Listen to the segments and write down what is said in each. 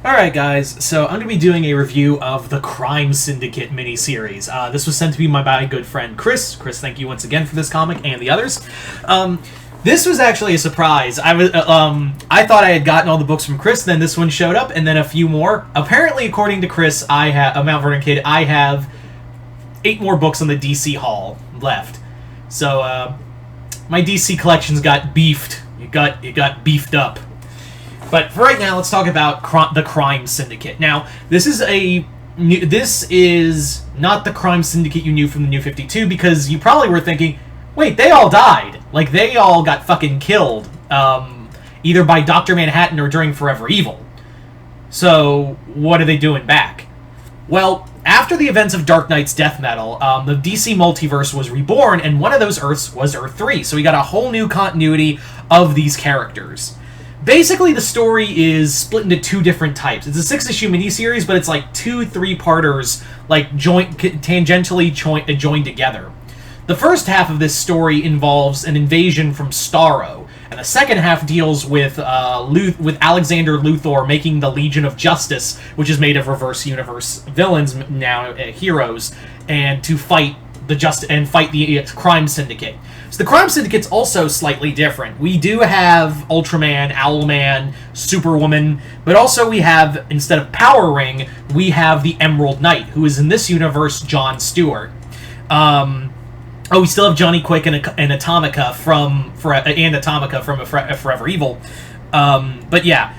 Alright guys, so I'm going to be doing a review of the Crime Syndicate miniseries. This was sent to me by my good friend Chris. Chris, thank you once again for this comic and the others. This was actually a surprise. I thought I had gotten all the books from Chris, then this one showed up, and then a few more. Apparently, according to Chris, a Mount Vernon kid, I have 8 more books on the DC haul left. So, my DC collections got beefed. It got beefed up. But for right now, let's talk about the Crime Syndicate. Now, this is not the Crime Syndicate you knew from the New 52, because you probably were thinking, wait, they all died. Like, they all got fucking killed, either by Dr. Manhattan or during Forever Evil. So, what are they doing back? Well, after the events of Dark Knight's death metal, the DC multiverse was reborn, and one of those Earths was Earth 3. So we got a whole new continuity of these characters. Basically, the story is split into 2 different types. It's a 6-issue miniseries, but it's like 2 3-parters, like tangentially joined together. The first half of this story involves an invasion from Starro, and the second half deals with Alexander Luthor making the Legion of Justice, which is made of reverse universe villains, now heroes, and to fight the Crime Syndicate. So the Crime Syndicate's also slightly different. We do have Ultraman, Owlman, Superwoman, but also we have, instead of Power Ring, we have the Emerald Knight, who is in this universe John Stewart. We still have Johnny Quick and Atomica from Forever Evil. But yeah,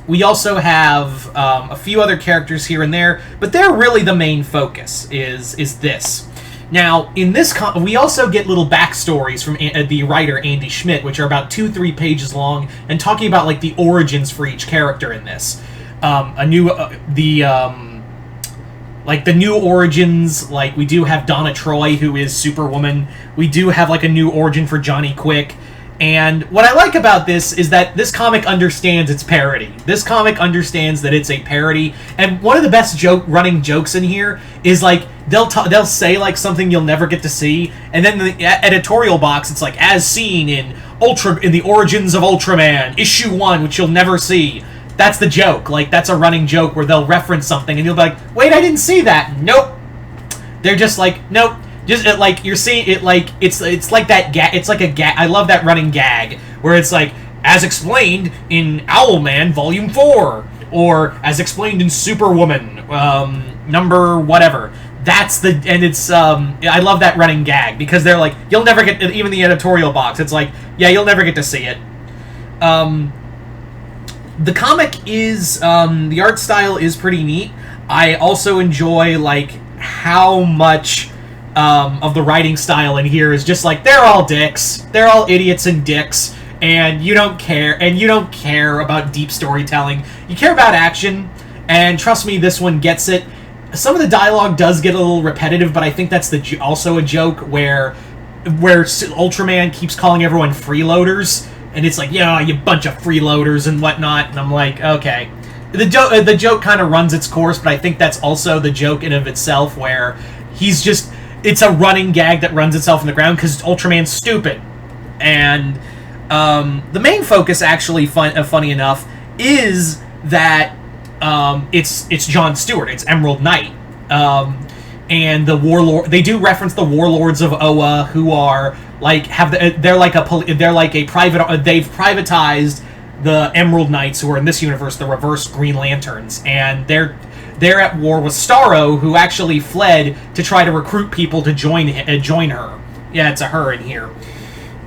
we also have a few other characters here and there, but they're really the main focus, is this. Now, in this we also get little backstories from the writer Andy Schmidt, which are about 2-3 pages long, and talking about like the origins for each character in this. The new origins, like we do have Donna Troy, who is Superwoman. We do have like a new origin for Johnny Quick. And what I like about this is that this comic understands its parody. This comic understands that it's a parody, and one of the best running jokes in here is like they'll say like something you'll never get to see, and then in the editorial box it's like, as seen in the Origins of Ultraman issue 1, which you'll never see. That's the joke. Like, that's a running joke where they'll reference something and you'll be like, wait, I didn't see that. Nope. They're just like, nope. Just like you're seeing it, like it's like that gag. It's like a gag. I love that running gag where it's like, as explained in Owlman Volume 4, or as explained in Superwoman number whatever. I love that running gag because they're like, you'll never get, even the editorial box, it's like, yeah, you'll never get to see it. The comic is the art style is pretty neat. I also enjoy like how much of the writing style in here is just like, they're all dicks. They're all idiots and dicks, and you don't care. And you don't care about deep storytelling. You care about action, and trust me, this one gets it. Some of the dialogue does get a little repetitive, but I think that's also a joke where Ultraman keeps calling everyone freeloaders, and it's like, yeah, you bunch of freeloaders and whatnot, and I'm like, okay. The joke kind of runs its course, but I think that's also the joke in of itself, where he's just... It's a running gag that runs itself in the ground because Ultraman's stupid. And the main focus, actually, funny enough, is that it's John Stewart. It's Emerald Knight. And the warlord. They do reference the warlords of Oa, who are like they're like a private. They've privatized the Emerald Knights, who are in this universe the Reverse Green Lanterns, and they're at war with Starro, who actually fled to try to recruit people to join her. Yeah, it's a her in here.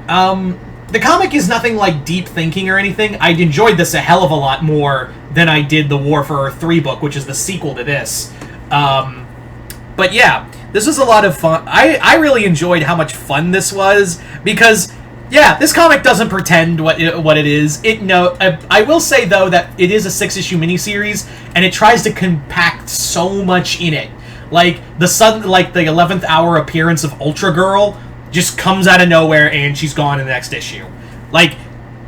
The comic is nothing like deep thinking or anything. I enjoyed this a hell of a lot more than I did the War for Earth 3 book, which is the sequel to this. But yeah, this was a lot of fun. I really enjoyed how much fun this was, because... yeah, this comic doesn't pretend what it is. I will say, though, that it is a 6-issue miniseries, and it tries to compact so much in it. Like, the 11th hour appearance of Ultra Girl just comes out of nowhere, and she's gone in the next issue. Like,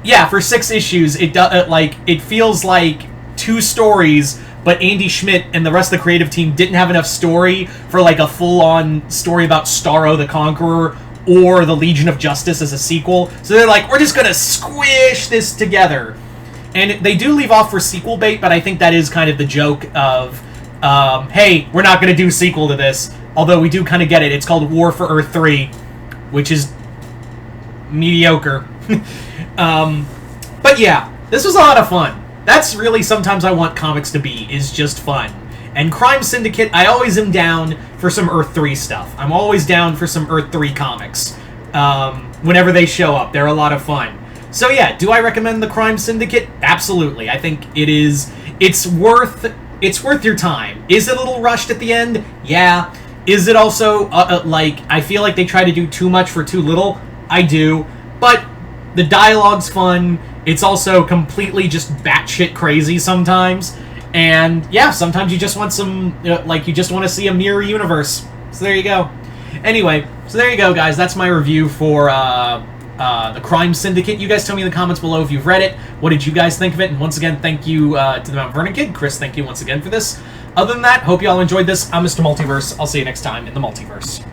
yeah, for 6 issues, it feels like 2 stories, but Andy Schmidt and the rest of the creative team didn't have enough story for, like, a full-on story about Starro the Conqueror, or the Legion of Justice as a sequel. So they're like, we're just gonna squish this together. And they do leave off for sequel bait, but I think that is kind of the joke of, hey, we're not going to do sequel to this. Although we do kind of get it. It's called War for Earth 3, which is mediocre. But yeah, this was a lot of fun. That's really sometimes I want comics to be, is just fun. And Crime Syndicate, I always am down for some Earth 3 stuff. I'm always down for some Earth 3 comics. Whenever they show up, they're a lot of fun. So yeah, do I recommend the Crime Syndicate? Absolutely. I think it's worth your time. Is it a little rushed at the end? Yeah. Is it also, I feel like they try to do too much for too little? I do. But the dialogue's fun. It's also completely just batshit crazy sometimes. And yeah, sometimes you just want some, you just want to see a mirror universe. So there you go. Anyway, so there you go, guys. That's my review for the Crime Syndicate. You guys tell me in the comments below if you've read it. What did you guys think of it? And once again, thank you to the Mount Vernon Kid. Chris, thank you once again for this. Other than that, hope you all enjoyed this. I'm Mr. Multiverse. I'll see you next time in the Multiverse.